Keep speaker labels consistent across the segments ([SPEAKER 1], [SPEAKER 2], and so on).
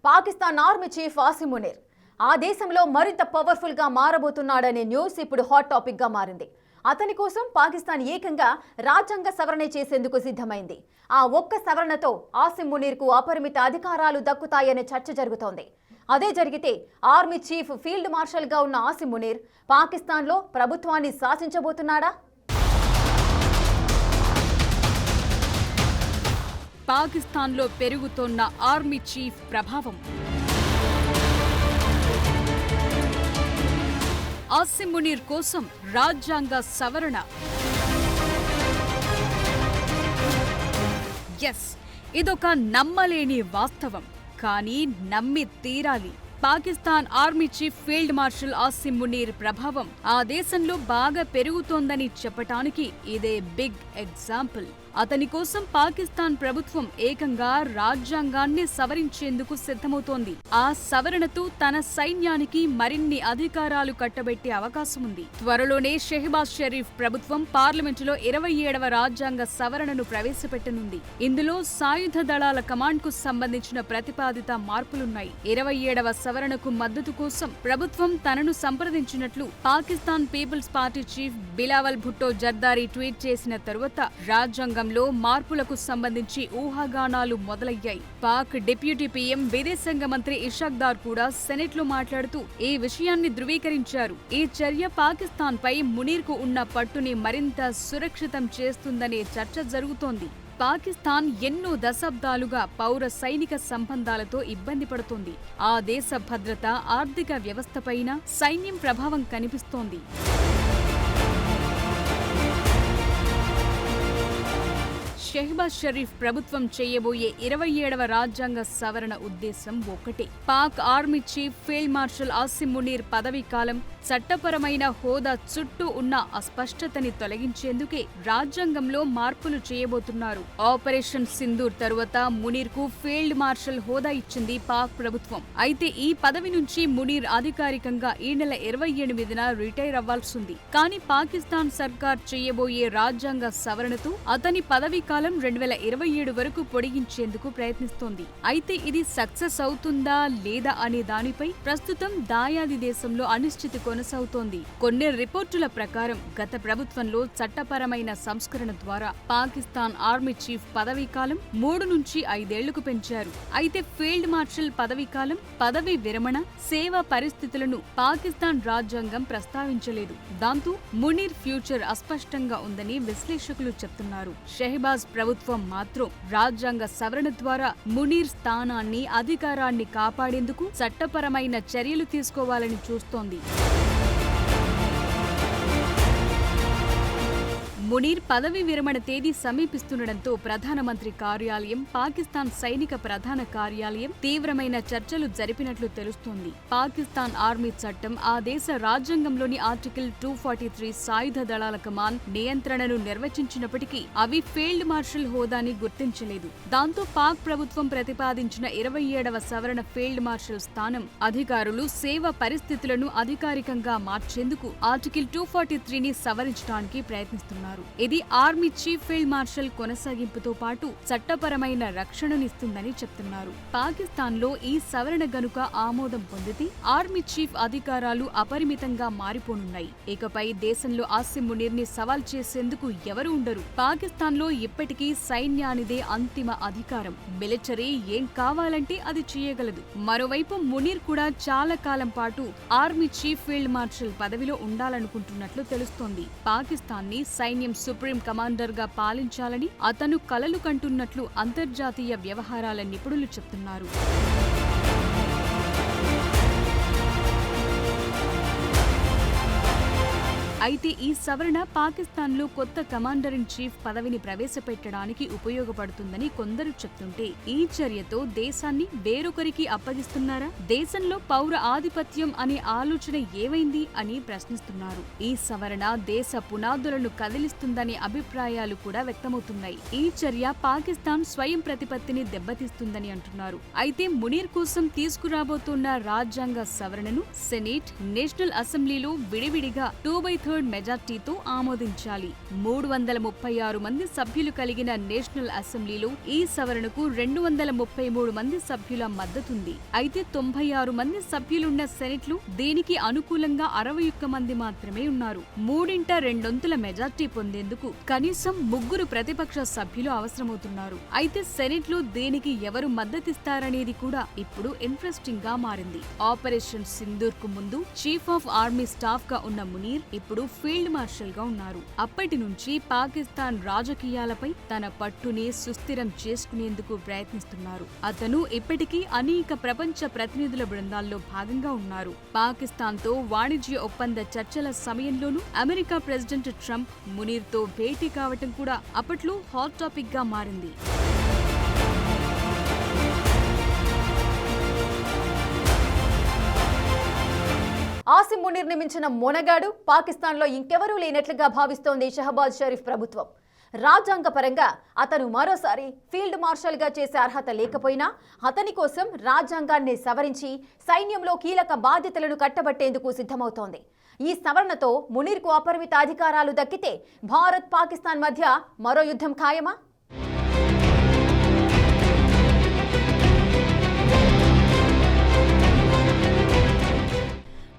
[SPEAKER 1] Pakistan army chief Asim Munir ఆ దేశంలో మరింత పవర్ఫుల్ గా మారబోతున్నాడనే న్యూస్ ఇప్పుడు హాట్ టాపిక్ గా మారింది. అతని కోసం పాకిస్తాన్ ఏకంగా రాజ్యాంగ సవరణ చేసేందుకు సిద్ధమైంది. ఆ ఒక్క సవరణతో ఆసిమ్ మునీర్ కు అపరిమిత అధికారాలు దక్కుతాయనే చర్చ జరుగుతోంది. అదే జరిగితే ఆర్మీ చీఫ్ ఫీల్డ్ మార్షల్ గా ఉన్న ఆసిమ్ మునీర్ పాకిస్తాన్ లో ప్రభుత్వాన్ని శాసించబోతున్నాడా?
[SPEAKER 2] పాకిస్తాన్లో పెరుగుతోన్న ఆర్మీ చీఫ్ ప్రభావం. ఆసిమ్ మునీర్ కోసం రాజ్యాంగ సవరణ. ఎస్, ఇదొక నమ్మలేని వాస్తవం, కానీ నమ్మి తీరాలి. Pakistan army chief field marshal Asim Munir ప్రభావం ఆ దేశంలో బాగా పెరుగుతోందని చెప్పటానికి ఇదే బిగ్ ఎగ్జాంపుల్. అతని కోసం పాకిస్తాన్ ప్రభుత్వం ఏకంగా రాజ్యాంగాన్ని సవరించేందుకు సిద్ధమవుతోంది. ఆ సవరణతో తన సైన్యానికి మరిన్ని అధికారాలు కట్టబెట్టే అవకాశం ఉంది. త్వరలోనే షెహబాజ్ షరీఫ్ ప్రభుత్వం పార్లమెంటులో 27వ రాజ్యాంగ సవరణను ప్రవేశపెట్టనుంది. ఇందులో సాయుధ దళాల కమాండ్ కు సంబంధించిన ప్రతిపాదిత మార్పులున్నాయి. 27వ సవరణకు మద్దతు కోసం ప్రభుత్వం తనను సంప్రదించినట్లు Pakistan peoples party chief Bilawal Bhutto Zardari tweet చేసిన తరువాత రాజ్యాంగంలో మార్పులకు సంబంధించి ఊహాగానాలు మొదలయ్యాయి. పాక్ డిప్యూటీ పీఎం విదేశాంగ మంత్రి ఇషాక్ దార్ కూడా సెనెట్ లో మాట్లాడుతూ ఈ విషయాన్ని ధృవీకరించారు. ఈ చర్య పాకిస్తాన్ పై మునీర్ కు ఉన్న పట్టుని మరింత సురక్షితం చేస్తుందనే చర్చ జరుగుతోంది. పాకిస్తాన్ ఎన్నో దశాబ్దాలుగా పౌర సైనిక సంబంధాలతో ఇబ్బంది పడుతోంది. ఆ దేశ భద్రత, ఆర్థిక వ్యవస్థపైన సైన్యం ప్రభావం కనిపిస్తోంది. షెహబాజ్ షరీఫ్ ప్రభుత్వం చేయబోయే 27వ రాజ్యాంగ సవరణ ఉద్దేశం ఒక్కటే. Pak army chief field marshal Asim Munir పదవీ కాలం, చట్టపరమైన హోదా చుట్టూ ఉన్న అస్పష్టతని తొలగించేందుకే రాజ్యాంగంలో మార్పులు చేయబోతున్నారు. ఆపరేషన్ సింధూర్ తరువాత మునీర్ కు ఫీల్డ్ మార్షల్ హోదా ఇచ్చింది పాక్ ప్రభుత్వం. అయితే ఈ పదవి నుంచి మునీర్ అధికారికంగా ఈ నెల 28న రిటైర్ అవ్వాల్సింది. కానీ పాకిస్తాన్ సర్కార్ చేయబోయే రాజ్యాంగ సవరణతో అతని పదవీ కాలం 2027 వరకు పొడిగించేందుకు ప్రయత్నిస్తోంది. అయితే ఇది సక్సెస్ అవుతుందా లేదా అనే దానిపై ప్రస్తుతం దాయాది దేశంలో అనిశ్చితి కొనసాగుతోంది. కొన్ని రిపోర్టుల ప్రకారం గత ప్రభుత్వంలో చట్టపరమైన సంస్కరణ ద్వారా పాకిస్తాన్ ఆర్మీ చీఫ్ పదవీ కాలం 3 నుంచి 5 ఏళ్లకు పెంచారు. అయితే ఫీల్డ్ మార్షల్ పదవీ కాలం, పదవీ విరమణ, సేవా పరిస్థితులను పాకిస్తాన్ రాజ్యాంగం ప్రస్తావించలేదు. దాంతో మునీర్ ఫ్యూచర్ అస్పష్టంగా ఉందని విశ్లేషకులు చెప్తున్నారు. షెహబాజ్ ప్రభుత్వం మాత్రం రాజ్యాంగ సవరణ ద్వారా మునీర్ స్థానాన్ని, అధికారాన్ని కాపాడేందుకు చట్టపరమైన చర్యలు తీసుకోవాలని చూస్తోంది. మునీర్ పదవి విరమణ తేదీ సమీపిస్తుండటంతో ప్రధానమంత్రి కార్యాలయం, పాకిస్తాన్ సైనిక ప్రధాన కార్యాలయం తీవ్రమైన చర్చలు జరిపినట్లు తెలుస్తోంది. పాకిస్తాన్ ఆర్మీ చట్టం ఆ దేశ రాజ్యాంగంలోని ఆర్టికల్ 243 సాయుధ దళాల కమాండ్ నియంత్రణను నిర్వచించినప్పటికీ అవి ఫీల్డ్ మార్షల్ హోదాని గుర్తించలేదు. దాంతో పాక్ ప్రభుత్వం ప్రతిపాదించిన 27వ సవరణ ఫీల్డ్ మార్షల్ స్థానం, అధికారులు, సేవ పరిస్థితులను అధికారికంగా మార్చేందుకు ఆర్టికల్ 243ని సవరించడానికి ప్రయత్నిస్తున్నారు. ఇది ఆర్మీ చీఫ్ ఫీల్డ్ మార్షల్ కొనసాగింపుతో పాటు చట్టపరమైన రక్షణనిస్తుందని చెప్తున్నారు. పాకిస్తాన్ లో ఈ సవరణ గనుక ఆమోదం పొందితే ఆర్మీ చీఫ్ అధికారాలు అపరిమితంగా మారిపోనున్నాయి. ఇకపై దేశంలో ఆసిమ్ మునీర్ ని సవాల్ చేసేందుకు ఎవరు ఉండరు. పాకిస్తాన్ లో ఇప్పటికీ సైన్యానిదే అంతిమ అధికారం. మిలిటరీ ఏం కావాలంటే అది చేయగలదు. మరోవైపు మునీర్ కూడా చాలా కాలం పాటు ఆర్మీ చీఫ్ ఫీల్డ్ మార్షల్ పదవిలో ఉండాలనుకుంటున్నట్లు తెలుస్తోంది. పాకిస్తాన్ ని సైన్యం సుప్రీం కమాండర్ గా పాలించాలని అతను కలలు కంటున్నట్లు అంతర్జాతీయ వ్యవహారాల నిపుణులు చెప్తున్నారు. అయితే ఈ సవరణ పాకిస్తాన్లో కొత్త కమాండర్ ఇన్ చీఫ్ పదవిని ప్రవేశపెట్టడానికి ఉపయోగపడుతుందని కొందరు చెప్తుంటే, ఈ చర్యతో దేశాన్ని వేరొకరికి అప్పగిస్తున్నారా? దేశంలో పౌర ఆధిపత్యం అనే ఆలోచన ఏమైంది అని ప్రశ్నిస్తున్నారు. ఈ సవరణ దేశ పునాదులను కదిలిస్తుందనే అభిప్రాయాలు కూడా వ్యక్తమవుతున్నాయి. ఈ చర్య పాకిస్తాన్ స్వయం ప్రతిపత్తిని దెబ్బతీస్తుందని అంటున్నారు. అయితే మునీర్ కోసం తీసుకురాబోతున్న రాజ్యాంగ సవరణను సెనేట్, నేషనల్ అసెంబ్లీలో విడివిడిగా 2/3 2/3 మెజార్టీతో ఆమోదించాలి. 336 మంది సభ్యులు కలిగిన నేషనల్ అసెంబ్లీలో ఈ సవరణకు 233 మంది సభ్యుల మద్దతుంది. అయితే 96 మంది సభ్యులున్న సెనెట్లు దీనికి అనుకూలంగా 61 మంది మాత్రమే ఉన్నారు. 3/2 మెజార్టీ పొందేందుకు కనీసం 3 ప్రతిపక్ష సభ్యులు అవసరమవుతున్నారు. అయితే సెనెట్లో దీనికి ఎవరు మద్దతిస్తారనేది కూడా ఇప్పుడు ఇంట్రెస్టింగ్ గా మారింది. ఆపరేషన్ సింధూర్ కు ముందు చీఫ్ ఆఫ్ ఆర్మీ స్టాఫ్ గా ఉన్న మునీర్ ఇప్పుడు ఫీల్డ్ మార్షల్ గా ఉన్నారు. అప్పటి నుంచి పాకిస్తాన్ రాజకీయాలపై తన పట్టుని సుస్థిరం చేసుకునేందుకు ప్రయత్నిస్తున్నారు. అతను ఇప్పటికీ అనేక ప్రపంచ ప్రతినిధుల బృందాల్లో భాగంగా ఉన్నారు. పాకిస్తాన్ తో వాణిజ్య ఒప్పంద చర్చల సమయంలోనూ అమెరికా ప్రెసిడెంట్ ట్రంప్ మునీర్ తో భేటీ కావటం కూడా అప్పట్లో హాట్ టాపిక్ గా మారింది.
[SPEAKER 1] ఆసిమ్ మునీర్ ని మించిన మొనగాడు పాకిస్తాన్లో ఇంకెవరూ లేనట్లుగా భావిస్తోంది షహబాజ్ షరీఫ్ ప్రభుత్వం. రాజ్యాంగ పరంగా అతను మరోసారి ఫీల్డ్ మార్షల్ గా చేసే అర్హత లేకపోయినా అతని కోసం రాజ్యాంగాన్ని సవరించి సైన్యంలో కీలక బాధ్యతలను కట్టబట్టేందుకు సిద్ధమవుతోంది. ఈ సవరణతో మునీర్కు అపరిమిత అధికారాలు దక్కితే భారత్ పాకిస్తాన్ మధ్య మరో యుద్ధం ఖాయమా?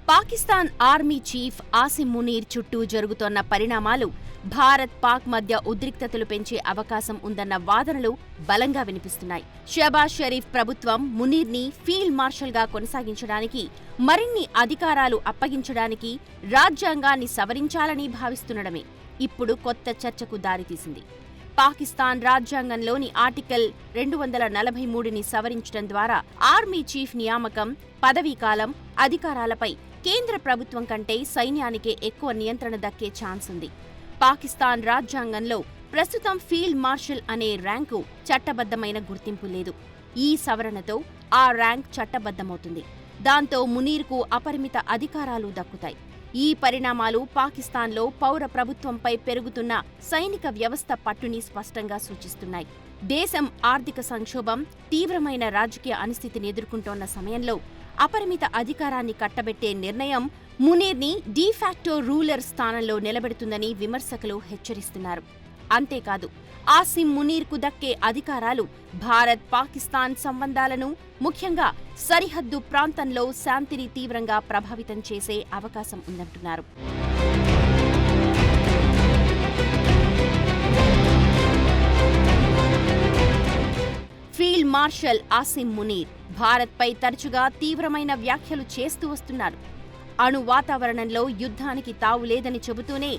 [SPEAKER 3] పాకిస్తాన్ ఆర్మీ చీఫ్ ఆసిమ్ మునీర్ చుట్టూ జరుగుతోన్న పరిణామాలు భారత్ పాక్ మధ్య ఉద్రిక్తతలు పెంచే అవకాశం ఉందన్న వాదనలు బలంగా వినిపిస్తున్నాయి. షహబాజ్ షరీఫ్ ప్రభుత్వం మునీర్ని ఫీల్డ్ మార్షల్ గా కొనసాగించడానికి, మరిన్ని అధికారాలు అప్పగించడానికి రాజ్యాంగాన్ని సవరించాలని భావిస్తుండడమే ఇప్పుడు కొత్త చర్చకు దారితీసింది. పాకిస్తాన్ రాజ్యాంగంలోని ఆర్టికల్ 243ని సవరించడం ద్వారా ఆర్మీ చీఫ్ నియామకం, పదవీకాలం, అధికారాలపై కేంద్ర ప్రభుత్వం కంటే సైన్యానికే ఎక్కువ నియంత్రణ దక్కే ఛాన్స్ ఉంది. పాకిస్తాన్ రాజ్యాంగంలో ప్రస్తుతం ఫీల్డ్ మార్షల్ అనే ర్యాంకు చట్టబద్ధమైన గుర్తింపు లేదు. ఈ సవరణతో ఆ ర్యాంక్ చట్టబద్ధమవుతుంది. దాంతో మునీర్కు అపరిమిత అధికారాలు దక్కుతాయి. ఈ పరిణామాలు పాకిస్తాన్లో పౌర ప్రభుత్వంపై పెరుగుతున్న సైనిక వ్యవస్థ పట్టుని స్పష్టంగా సూచిస్తున్నాయి. దేశం ఆర్థిక సంక్షోభం, తీవ్రమైన రాజకీయ అనిస్థితిని ఎదుర్కొంటోన్న సమయంలో అపరిమిత అధికారాన్ని కట్టబెట్టే నిర్ణయం మునీర్ని డీఫాక్టో రూలర్ స్థానంలో నిలబెడుతుందని విమర్శకులు హెచ్చరిస్తున్నారు. అంతేకాదు, ఆసిమ్ మునీర్కు దక్కే అధికారాలు భారత్ పాకిస్తాన్ సంబంధాలను, ముఖ్యంగా సరిహద్దు ప్రాంతంలో శాంతిని తీవ్రంగా ప్రభావితం చేసే అవకాశం ఉందంటున్నారు. ఫీల్డ్ మార్షల్ ఆసిమ్ మునీర్ భారత్పై తరచుగా తీవ్రమైన వ్యాఖ్యలు చేస్తూ వస్తున్నారు. అణు వాతావరణంలో యుద్ధానికి తావులేదని చెబుతూనే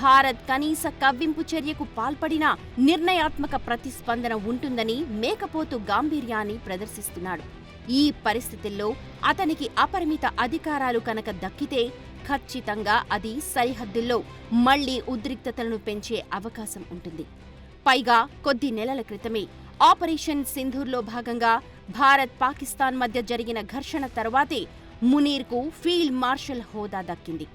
[SPEAKER 3] భారత్ కనీస కవ్వింపు చర్యకు పాల్పడినా నిర్ణయాత్మక ప్రతిస్పందన ఉంటుందని మేకపోతు గాంభీర్యాన్ని ప్రదర్శిస్తున్నాడు. ఈ పరిస్థితుల్లో అతనికి అపరిమిత అధికారాలు కనుక దక్కితే ఖచ్చితంగా అది సరిహద్దుల్లో మళ్లీ ఉద్రిక్తతలను పెంచే అవకాశం ఉంటుంది. పైగా కొద్ది నెలల క్రితమే ఆపరేషన్ సింధూర్లో భాగంగా భారత్ పాకిస్తాన్ మధ్య జరిగిన ఘర్షణ తర్వాతే మునీర్కు ఫీల్డ్ మార్షల్ హోదా దక్కింది.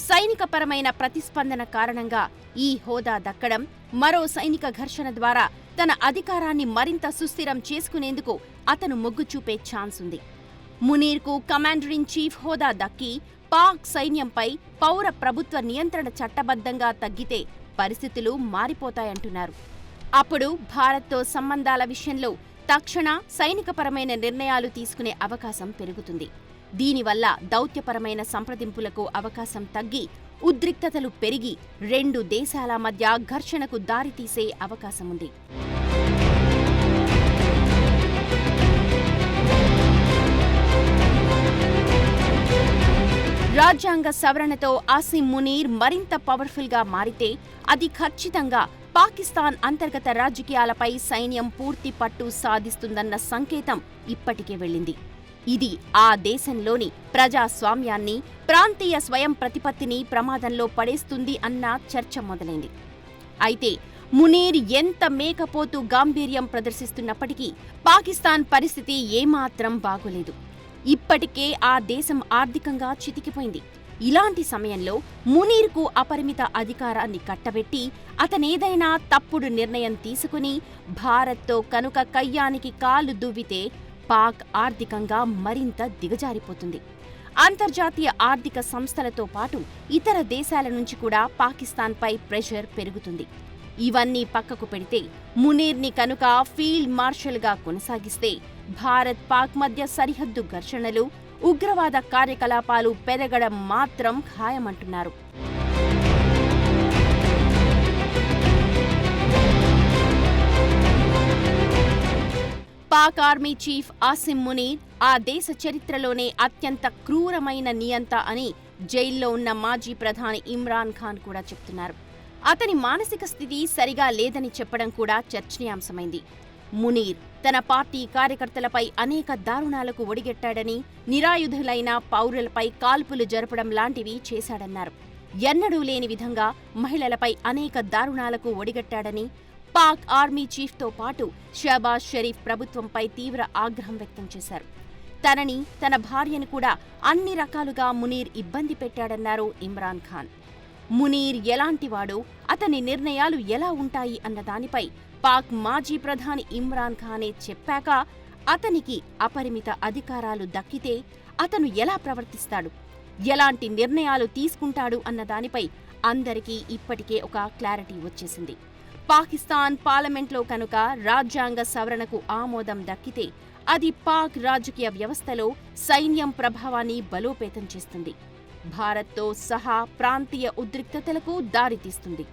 [SPEAKER 3] సైనికపరమైన ప్రతిస్పందన కారణంగా ఈ హోదా దక్కడం, మరో సైనిక ఘర్షణ ద్వారా తన అధికారాన్ని మరింత సుస్థిరం చేసుకునేందుకు అతను మొగ్గు చూపే ఛాన్స్ ఉంది. మునీర్కు కమాండర్ ఇన్ చీఫ్ హోదా దక్కి పాక్ సైన్యంపై పౌర ప్రభుత్వ నియంత్రణ చట్టబద్ధంగా తగ్గితే పరిస్థితులు మారిపోతాయంటున్నారు. అప్పుడు భారత్తో సంబంధాల విషయంలో తక్షణ సైనికపరమైన నిర్ణయాలు తీసుకునే అవకాశం పెరుగుతుంది. దీనివల్ల దౌత్యపరమైన సంప్రదింపులకు అవకాశం తగ్గి ఉద్రిక్తతలు పెరిగి 2 దేశాల మధ్య ఘర్షణకు దారితీసే అవకాశముంది. రాజ్యాంగ సవరణతో ఆసిమ్ మునీర్ మరింత పవర్ఫుల్గా మారితే అది ఖచ్చితంగా పాకిస్తాన్ అంతర్గత రాజకీయాలపై సైన్యం పూర్తి పట్టు సాధిస్తుందన్న సంకేతం ఇప్పటికే వెళ్ళింది. ఇది ఆ దేశంలోని ప్రజాస్వామ్యాన్ని, ప్రాంతీయ స్వయం ప్రతిపత్తిని ప్రమాదంలో పడేస్తుంది అన్న చర్చ మొదలైంది. అయితే మునీర్ ఎంత మేకపోతు గాంభీర్యం ప్రదర్శిస్తున్నప్పటికీ పాకిస్తాన్ పరిస్థితి ఏమాత్రం బాగోలేదు. ఇప్పటికే ఆ దేశం ఆర్థికంగా చితికిపోయింది. ఇలాంటి సమయంలో మునీర్కు అపరిమిత అధికారాన్ని కట్టబెట్టి అతనేదైనా తప్పుడు నిర్ణయం తీసుకుని భారత్తో కనుక కయ్యానికి కాలు దువ్వితే పాక్ ఆర్థికంగా మరింత దిగజారిపోతుంది. అంతర్జాతీయ ఆర్థిక సంస్థలతో పాటు ఇతర దేశాల నుంచి కూడా పాకిస్తాన్పై ప్రెషర్ పెరుగుతుంది. ఇవన్నీ పక్కకు పెడితే మునీర్ని కనుక ఫీల్డ్ మార్షల్గా కొనసాగిస్తే భారత్ పాక్ మధ్య సరిహద్దు ఘర్షణలు, ఉగ్రవాద కార్యకలాపాలు పెరగడం మాత్రం ఖాయమంటున్నారు. పాక్ ఆర్మీ చీఫ్ ఆసిమ్ మునీర్ ఆ దేశ చరిత్రలోనే అత్యంత క్రూరమైన నియంత అని జైల్లో ఉన్న మాజీ ప్రధాని ఇమ్రాన్ ఖాన్ కూడా చెప్తున్నారు. అతని మానసిక స్థితి సరిగా లేదని చెప్పడం కూడా చర్చనీయాంశమైంది. మునీర్ తన పార్టీ కార్యకర్తలపై అనేక దారుణాలకు ఒడిగట్టాడని, నిరాయుధులైన పౌరులపై కాల్పులు జరపడం లాంటివి చేశాడన్నారు. ఎన్నడూ లేని విధంగా మహిళలపై అనేక దారుణాలకు ఒడిగట్టాడని, పాక్ ఆర్మీ చీఫ్తో పాటు షహబాజ్ షరీఫ్ ప్రభుత్వంపై తీవ్ర ఆగ్రహం వ్యక్తం చేశారు. తనని, తన భార్యను కూడా అన్ని రకాలుగా మునీర్ ఇబ్బంది పెట్టాడన్నారు ఇమ్రాన్ ఖాన్. మునీర్ ఎలాంటివాడో, అతని నిర్ణయాలు ఎలా ఉంటాయి అన్న దానిపై పాక్ మాజీ ప్రధాని ఇమ్రాన్ ఖానే చెప్పాక అతనికి అపరిమిత అధికారాలు దక్కితే అతను ఎలా ప్రవర్తిస్తాడు, ఎలాంటి నిర్ణయాలు తీసుకుంటాడు అన్న దానిపై అందరికీ ఇప్పటికే ఒక క్లారిటీ వచ్చేసింది. పాకిస్తాన్ పార్లమెంట్లో కనుక రాజ్యాంగ సవరణకు ఆమోదం దక్కితే అది పాక్ రాజకీయ వ్యవస్థలో సైన్యం ప్రభావాన్ని బలోపేతం చేస్తుంది. భారత్తో సహా ప్రాంతీయ ఉద్రిక్తతలకు దారితీస్తుంది.